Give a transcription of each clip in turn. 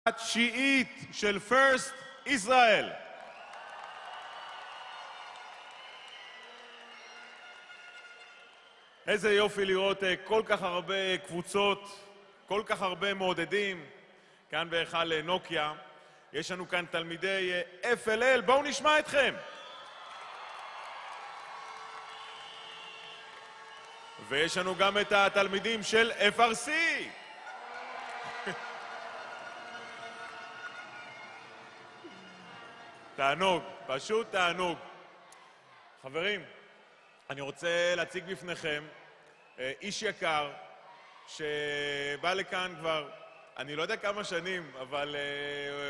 התשיעית של First ישראל. איזה יופי לראות כל כך הרבה קבוצות, כל כך הרבה מעודדים, כאן בהיכל נוקיה. יש לנו כאן תלמידי FLL, בואו נשמע אתכם. ויש לנו גם את התלמידים של FRC. תענוג, פשוט תענוג. חברים, אני רוצה להציג בפניכם איש יקר שבא לכאן כבר, אני לא יודע כמה שנים, אבל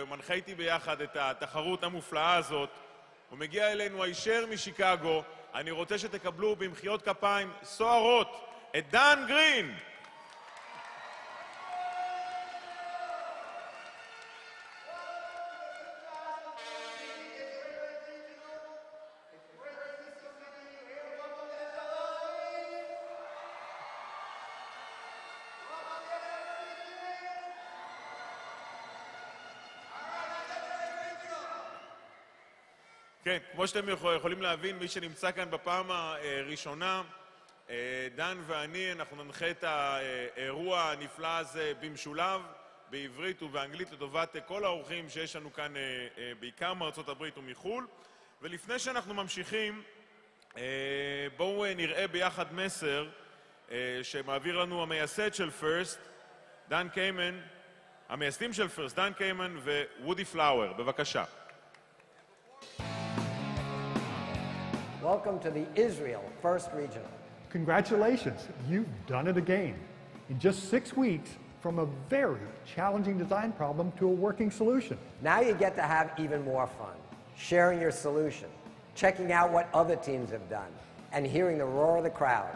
הוא מנחה איתי ביחד את התחרות המופלאה הזאת. הוא מגיע אלינו הישר משיקגו. אני רוצה שתקבלו במחיאות כפיים סוערות את דן גרין. כן, כמו שאתם יכולים להבין, מי שנמצא כאן בפעם הראשונה, דן ואני, אנחנו ננחה את האירוע הנפלא הזה במשולב, בעברית ובאנגלית, לטובת כל האורחים שיש לנו כאן, בעיקר מארצות הברית ומחול. ולפני שאנחנו ממשיכים, בואו נראה ביחד מסר שמעביר לנו המייסד של First, דן קיימן, המייסדים של First, דן קיימן ווודי פלאואר. בבקשה. Welcome to the Israel First Regional. Congratulations, you've done it again. In just 6 weeks, from a very challenging design problem to a working solution. Now you get to have even more fun, sharing your solution, checking out what other teams have done, and hearing the roar of the crowd.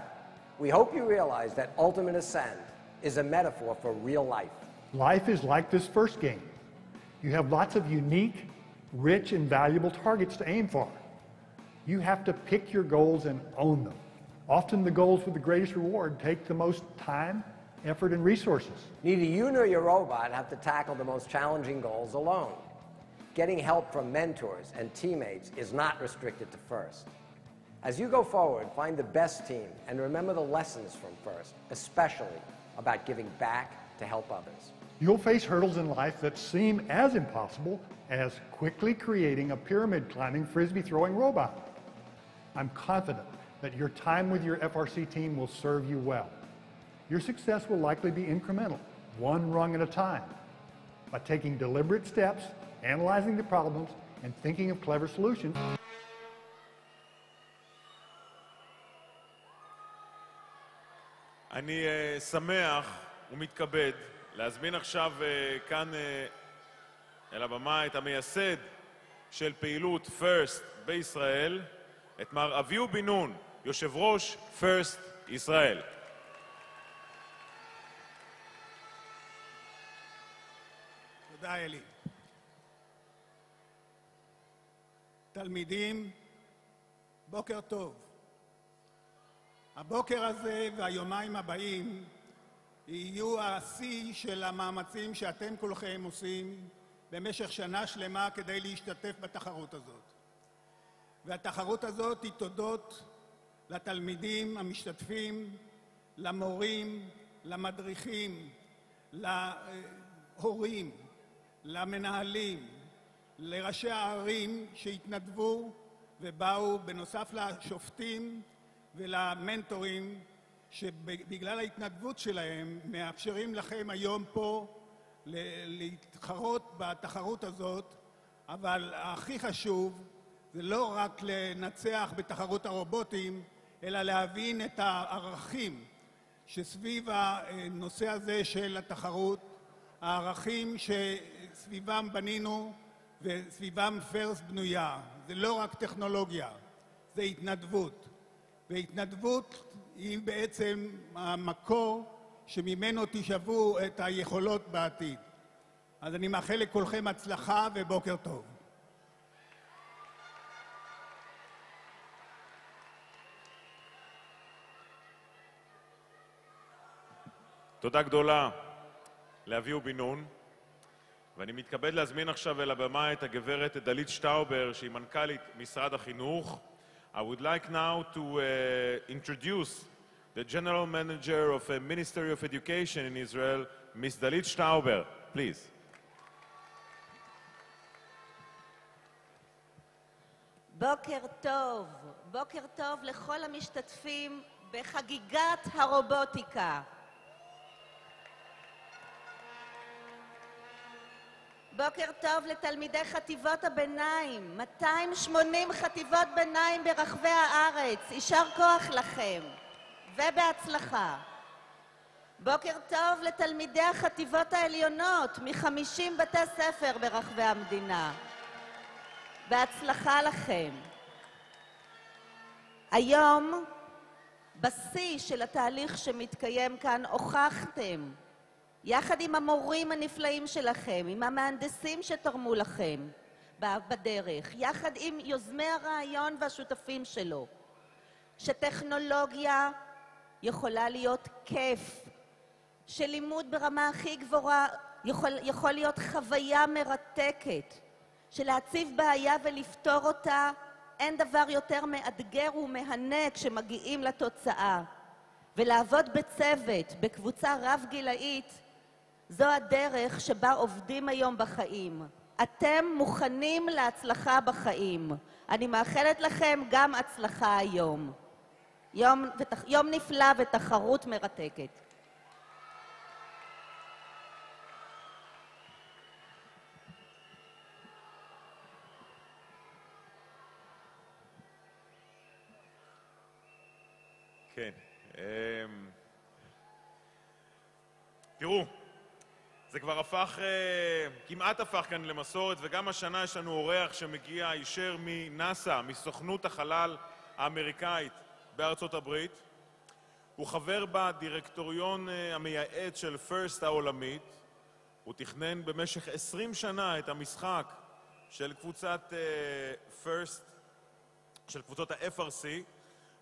We hope you realize that Ultimate Ascent is a metaphor for real life. Life is like this first game. You have lots of unique, rich, and valuable targets to aim for. You have to pick your goals and own them. Often the goals with the greatest reward take the most time, effort, and resources. Neither you nor your robot have to tackle the most challenging goals alone. Getting help from mentors and teammates is not restricted to First. As you go forward, find the best team and remember the lessons from First, especially about giving back to help others. You'll face hurdles in life that seem as impossible as quickly creating a pyramid climbing frisbee throwing robot. I'm confident that your time with your FRC team will serve you well. Your success will likely be incremental, one rung at a time. By taking deliberate steps, analyzing the problems, and thinking of clever solutions. אני שמח ומתכבד להזמין עכשיו כאן אל הבמה את המייסד של פעילות First בישראל, את מר אביהו בן נון, יושב ראש First ישראל. תודה אלי. תלמידים, בוקר טוב. הבוקר הזה והיומיים הבאים יהיו השיא של המאמצים שאתם כולכם עושים במשך שנה שלמה כדי להשתתף בתחרות הזאת. והתחרות הזאת היא תודות לתלמידים המשתתפים, למורים, למדריכים, להורים, למנהלים, לראשי הערים שהתנדבו ובאו בנוסף לשופטים ולמנטורים שבגלל ההתנדבות שלהם מאפשרים לכם היום פה להתחרות בתחרות הזאת. אבל הכי חשוב זה לא רק לנצח בתחרות הרובוטים, אלא להבין את הערכים שסביב הנושא הזה של התחרות, הערכים שסביבם בנינו וסביבם First בנויה. זה לא רק טכנולוגיה, זה התנדבות. והתנדבות היא בעצם המקור שממנו תשאבו את היכולות בעתיד. אז אני מאחל לכולכם הצלחה ובוקר טוב. תודה גדולה לאביהו בן נון. ואני מתכבד להזמין עכשיו אל הבמה את הגברת דלית שטאובר, שהיא מנכ"לית משרד החינוך. I would like now to introduce the General Manager of the Ministry of Education in Israel, Ms. Dalit Stauber, please. בוקר טוב לכל המשתתפים בחגיגת הרובוטיקה. בוקר טוב לתלמידי חטיבות הביניים, 280 חטיבות ביניים ברחבי הארץ, יישר כוח לכם ובהצלחה. בוקר טוב לתלמידי החטיבות העליונות מ-50 בתי ספר ברחבי המדינה. בהצלחה לכם. היום, בשיא של התהליך שמתקיים כאן, הוכחתם, יחד עם המורים הנפלאים שלכם, עם המהנדסים שתרמו לכם בדרך, יחד עם יוזמי הרעיון והשותפים שלו, שטכנולוגיה יכולה להיות כיף, שלימוד ברמה הכי גבוהה יכול להיות חוויה מרתקת, שלהציב בעיה ולפתור אותה אין דבר יותר מאתגר ומהנה כשמגיעים לתוצאה. ולעבוד בצוות, בקבוצה רב-גילאית, זו הדרך שבה עובדים היום בחיים. אתם מוכנים להצלחה בחיים. אני מאחלת לכם גם הצלחה היום. יום נפלא ותחרות מרתקת. כן. תראו, זה כבר כמעט הפך כאן למסורת, וגם השנה יש לנו אורח שמגיע הישר מנאסא, מסוכנות החלל האמריקאית בארצות הברית. הוא חבר בדירקטוריון המייעץ של FIRST העולמית. הוא תכנן במשך 20 שנה את המשחק של קבוצת FIRST, של קבוצות ה-FRC,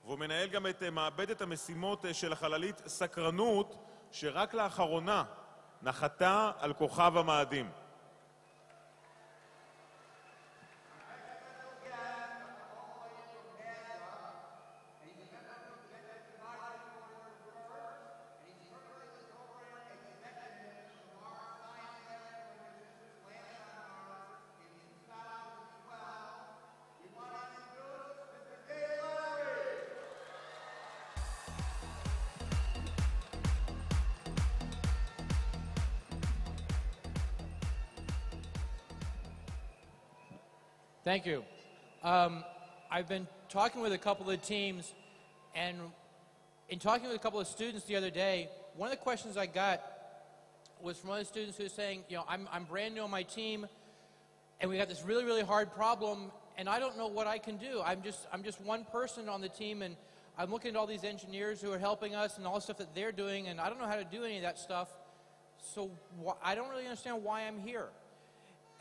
והוא מנהל גם את מעבדת המשימות של החללית סקרנות, שרק לאחרונה נחתה על כוכב המאדים. Thank you. I've been talking with a couple of teams, and in talking with a couple of students the other day, one of the questions I got was from one of the students who was saying, you know, I'm brand new on my team, and we got this really, really hard problem, and I don't know what I can do. I'm just one person on the team, and I'm looking at all these engineers who are helping us and all the stuff that they're doing, and I don't know how to do any of that stuff, so I don't really understand why I'm here.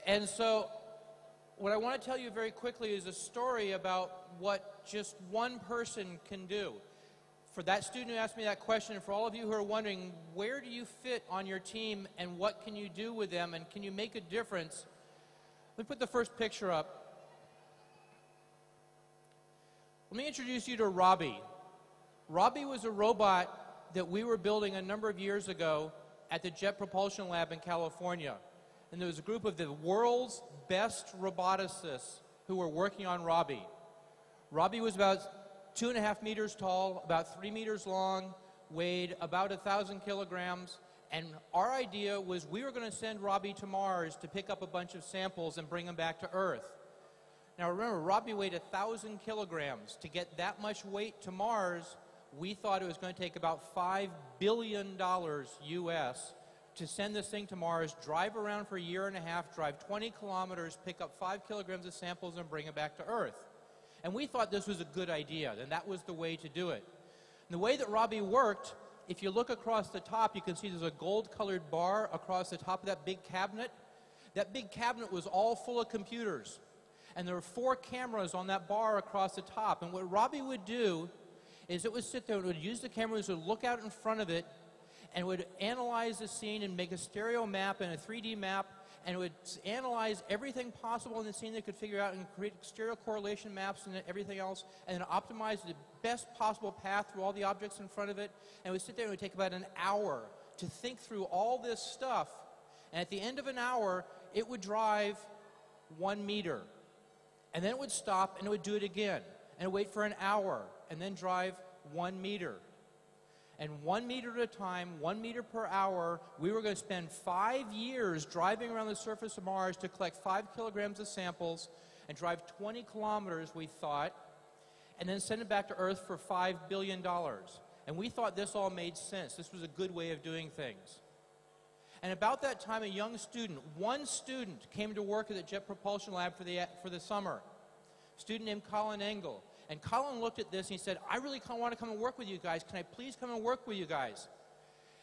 And so what I want to tell you very quickly is a story about what just one person can do. For that student who asked me that question, and for all of you who are wondering, where do you fit on your team and what can you do with them and can you make a difference? Let me put the first picture up. Let me introduce you to Robbie. Robbie was a robot that we were building a number of years ago at the Jet Propulsion Lab in California. And there was a group of the world's best roboticists who were working on Robbie. Robbie was about 2.5 meters tall, about 3 meters long, weighed about 1,000 kilograms, and our idea was we were going to send Robbie to Mars to pick up a bunch of samples and bring them back to Earth. Now remember, Robbie weighed 1,000 kilograms. To get that much weight to Mars, we thought it was going to take about $5 billion US to send this thing to Mars, drive around for a year and a half, drive 20 kilometers, pick up 5 kilograms of samples, and bring it back to Earth. And we thought this was a good idea, and that was the way to do it. And the way that Robbie worked, if you look across the top, you can see there's a gold-colored bar across the top of that big cabinet. That big cabinet was all full of computers. And there were 4 cameras on that bar across the top. And what Robbie would do is it would sit there, it would use the cameras, it would look out in front of it, and would analyze the scene and make a stereo map and a 3D map, and it would analyze everything possible in the scene they could figure out and create stereo correlation maps and everything else, and then optimize the best possible path through all the objects in front of it. And it would sit there and it would take about an hour to think through all this stuff. And at the end of an hour, it would drive 1 meter. And then it would stop and it would do it again. And wait for an hour and then drive 1 meter. And 1 meter at a time, 1 meter per hour, we were going to spend 5 years driving around the surface of Mars to collect 5 kilograms of samples and drive 20 kilometers, we thought, and then send it back to Earth for $5 billion. And we thought this all made sense. This was a good way of doing things. And about that time, a young student, one student, came to work at the Jet Propulsion Lab for the summer. A student named Colin Engel. And Colin looked at this and he said, I really want to come and work with you guys. Can I please come and work with you guys?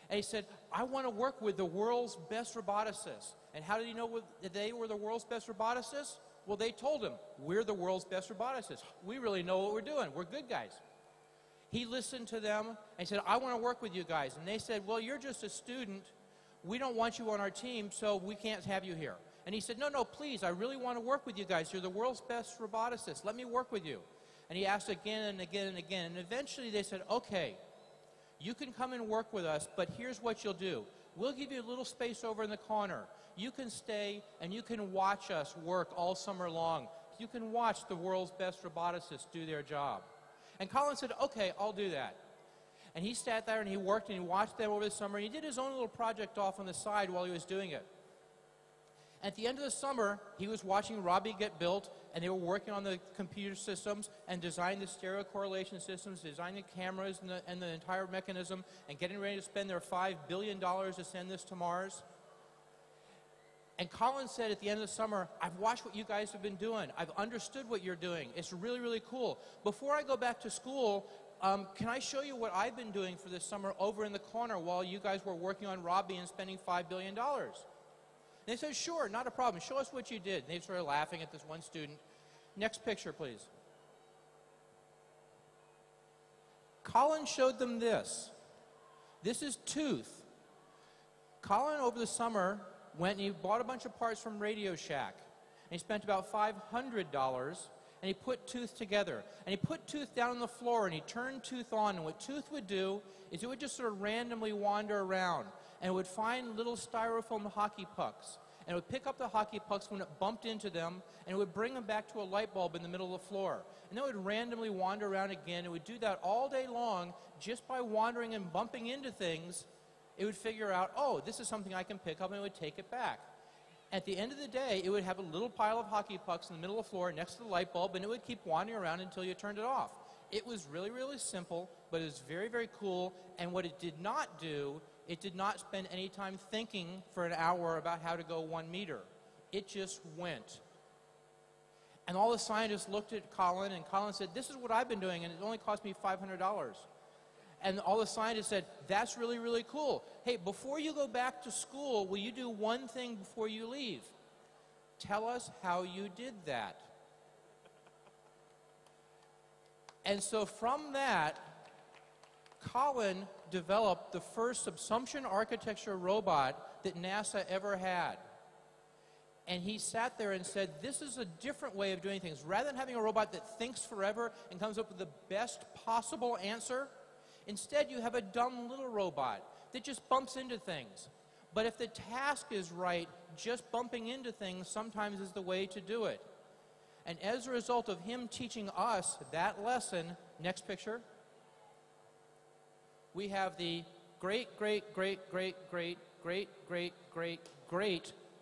And he said, I want to work with the world's best roboticists. And how did he know that they were the world's best roboticists? Well, they told him, we're the world's best roboticists. We really know what we're doing. We're good guys. He listened to them and said, I want to work with you guys. And they said, well, you're just a student. We don't want you on our team, so we can't have you here. And he said, no, please, I really want to work with you guys. You're the world's best roboticists. Let me work with you. And he asked again and again and again. And eventually they said, okay, you can come and work with us, but here's what you'll do. We'll give you a little space over in the corner. You can stay and you can watch us work all summer long. You can watch the world's best roboticists do their job. And Colin said, okay, I'll do that. And he sat there and he worked and he watched them over the summer. And he did his own little project off on the side while he was doing it. At the end of the summer, he was watching Robbie get built, and they were working on the computer systems and designing the stereo correlation systems, designing the cameras and the entire mechanism, and getting ready to spend their $5 billion to send this to Mars. And Colin said at the end of the summer, I've watched what you guys have been doing. I've understood what you're doing. It's really, really cool. Before I go back to school, can I show you what I've been doing for this summer over in the corner while you guys were working on Robbie and spending $5 billion? They said, sure, not a problem. Show us what you did. And they started laughing at this one student. Next picture, please. Colin showed them this. This is Tooth. Colin, over the summer, went and he bought a bunch of parts from Radio Shack. And he spent about $500, and he put Tooth together. And he put Tooth down on the floor, and he turned Tooth on. And what Tooth would do is it would just sort of randomly wander around. And it would find little styrofoam hockey pucks. And it would pick up the hockey pucks when it bumped into them, and it would bring them back to a light bulb in the middle of the floor. And then it would randomly wander around again. It would do that all day long just by wandering and bumping into things. It would figure out, oh, this is something I can pick up, and it would take it back. At the end of the day, it would have a little pile of hockey pucks in the middle of the floor next to the light bulb, and it would keep wandering around until you turned it off. It was really, really simple, but it was very, very cool. And what it did not do, it did not spend any time thinking for an hour about how to go 1 meter. It just went. And all the scientists looked at Colin, and Colin said, this is what I've been doing, and it only cost me $500. And all the scientists said, that's really, really cool. Hey, before you go back to school, will you do one thing before you leave? Tell us how you did that. And so from that, Colin developed the first subsumption architecture robot that NASA ever had. And he sat there and said, this is a different way of doing things. Rather than having a robot that thinks forever and comes up with the best possible answer, instead you have a dumb little robot that just bumps into things. But if the task is right, just bumping into things sometimes is the way to do it. And as a result of him teaching us that lesson, next picture, we have the great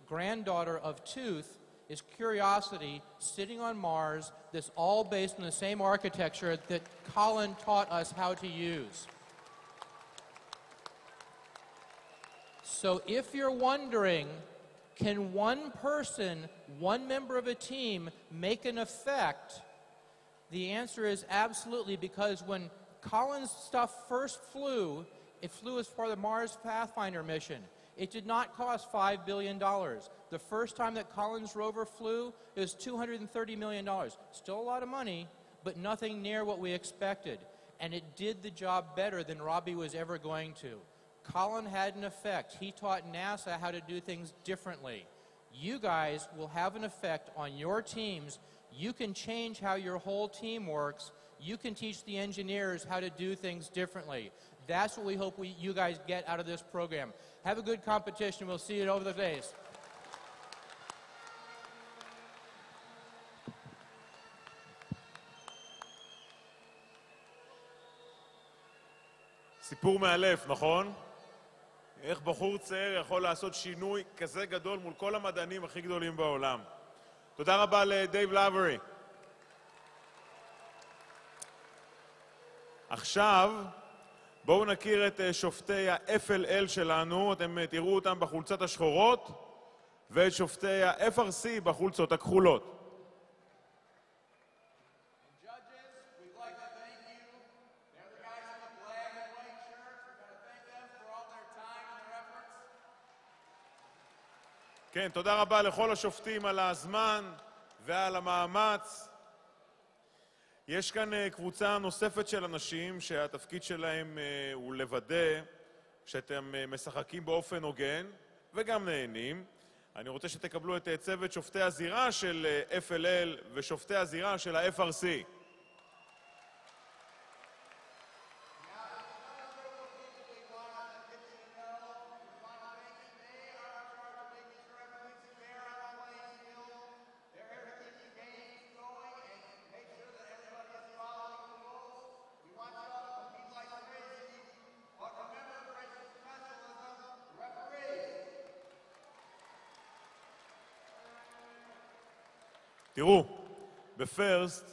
granddaughter of Tooth is Curiosity sitting on Mars, that's all based on the same architecture that Colin taught us how to use. So if you're wondering, can one person, one member of a team, make an effect? The answer is absolutely, because when Colin's stuff first flew, it flew as part of the Mars Pathfinder mission. It did not cost $5 billion. The first time that Colin's rover flew, it was $230 million. Still a lot of money, but nothing near what we expected. And it did the job better than Robbie was ever going to. Colin had an effect. He taught NASA how to do things differently. you guys will have an effect on your teams. You can change how your whole team works. You can teach the engineers how to do things differently. That's what we hope you guys get out of this program. Have a good competition. We'll see you over the days. סיפור מאלף, נכון? איך בחור צעיר יכול לעשות שינוי כזה גדול מול כל המדענים הכי גדולים בעולם. תודה רבה לדייב לאברי. עכשיו, בואו נכיר את שופטי ה-FLL שלנו, אתם תראו אותם בחולצות השחורות, ואת שופטי ה-FRC בחולצות הכחולות. כן, תודה רבה לכל השופטים על הזמן ועל המאמץ. יש כאן קבוצה נוספת של אנשים שהתפקיד שלהם הוא לוודא שאתם משחקים באופן הוגן וגם נהנים. אני רוצה שתקבלו את צוות שופטי הזירה של FLL ושופטי הזירה של ה-FRC. תראו, בפרסט,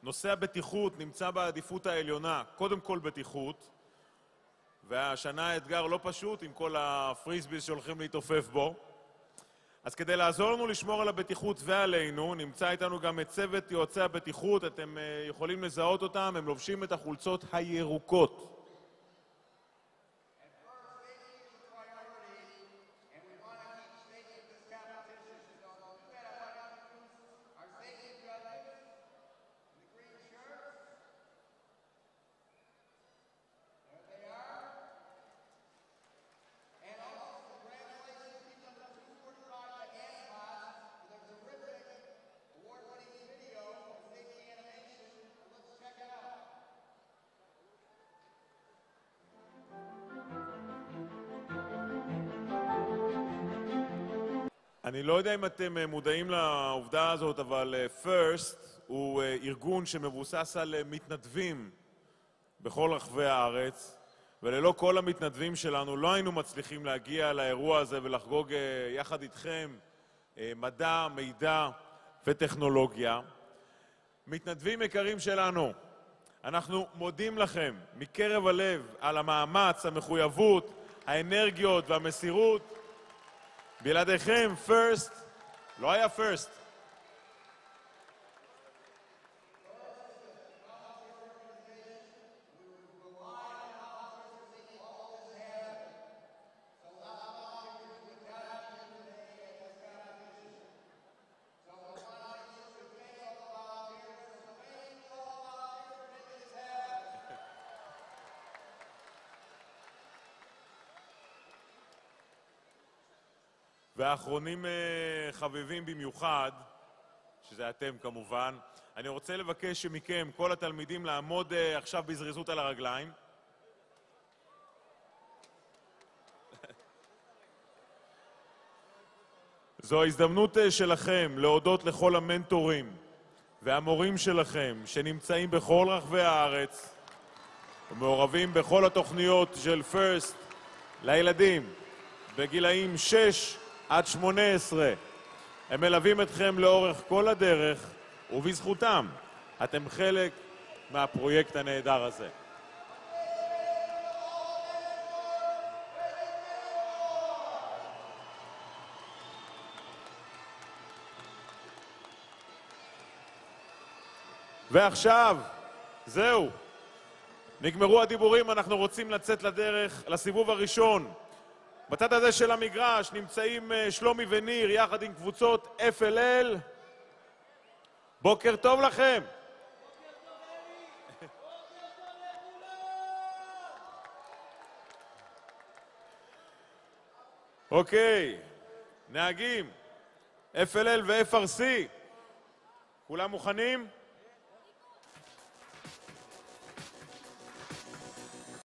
נושא הבטיחות נמצא בעדיפות העליונה, קודם כל בטיחות, והשנה האתגר לא פשוט עם כל הפריסביס שהולכים להתעופף בו. אז כדי לעזור לנו לשמור על הבטיחות ועלינו, נמצא איתנו גם את צוות יועצי הבטיחות, אתם יכולים לזהות אותם, הם לובשים את החולצות הירוקות. אני לא יודע אם אתם מודעים לעובדה הזאת, אבל FIRST הוא ארגון שמבוסס על מתנדבים בכל רחבי הארץ, וללא כל המתנדבים שלנו לא היינו מצליחים להגיע לאירוע הזה ולחגוג יחד איתכם מדע, מידע וטכנולוגיה. מתנדבים יקרים שלנו, אנחנו מודים לכם מקרב הלב על המאמץ, המחויבות, האנרגיות והמסירות. בלעדיכם, FIRST, לא היה FIRST. והאחרונים חביבים במיוחד, שזה אתם כמובן, אני רוצה לבקש מכם, כל התלמידים, לעמוד עכשיו בזריזות על הרגליים. זו ההזדמנות שלכם להודות לכל המנטורים והמורים שלכם שנמצאים בכל רחבי הארץ ומעורבים בכל התוכניות של FIRST לילדים בגילאים 6 עד 18. הם מלווים אתכם לאורך כל הדרך, ובזכותם אתם חלק מהפרויקט הנהדר הזה. ועכשיו, זהו. נגמרו הדיבורים, אנחנו רוצים לצאת לדרך לסיבוב הראשון. בצד הזה של המגרש נמצאים שלומי וניר יחד עם קבוצות FLL. בוקר טוב לכם. אוקיי, נהגים, FLL ו-FRC. כולם מוכנים?